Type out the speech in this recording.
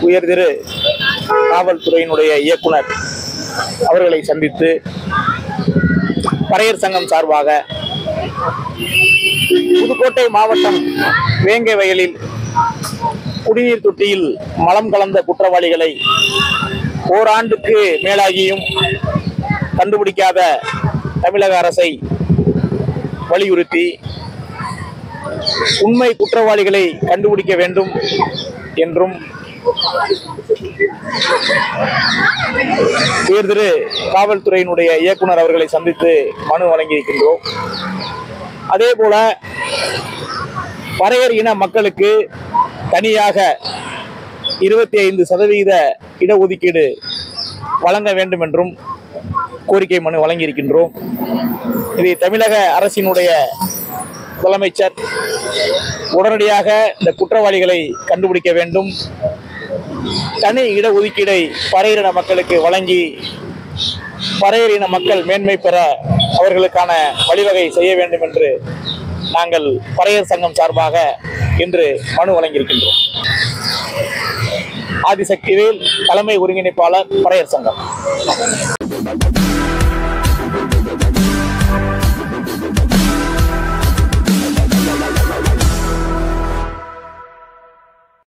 உயர்திரு காவல்துறையினுடைய இயக்குனர் அவர்களை சந்தித்து பறையர் சங்கம் சார்பாக புதுக்கோட்டை மாவட்டம் வேங்கை வயலில் குடிநீர் தொட்டியில் மலம் கலந்த குற்றவாளிகளை ஓராண்டுக்கு மேலாகியும் கண்டுபிடிக்காத தமிழக அரசை வலியுறுத்தி உண்மை குற்றவாளிகளை கண்டுபிடிக்க வேண்டும் என்றும் உயர்திரு காவல்துறையினுடைய இயக்குனர் அவர்களை சந்தித்து மனு வழங்கியிருக்கின்றோம். அதே போல பறையர் இன மக்களுக்கு தனியாக 25% இடஒதுக்கீடு வழங்க வேண்டும் என்றும் கோரிக்கை மனு வழங்கியிருக்கின்றோம். இதை தமிழக அரசினுடைய முதலமைச்சர் உடனடியாக இந்த குற்றவாளிகளை கண்டுபிடிக்க வேண்டும், தனி இடஒதுக்கீடை பறையர் இன மக்களுக்கு வழங்கி பறையர் இன மக்கள் மேன்மை பெற அவர்களுக்கான வழிவகை செய்ய வேண்டும் என்று நாங்கள் பறையர் சங்கம் சார்பாக இன்று மனு வழங்கியிருக்கின்றோம். ஆதிசக்திவேல், தலைமை ஒருங்கிணைப்பாளர், பறையர் சங்கம்.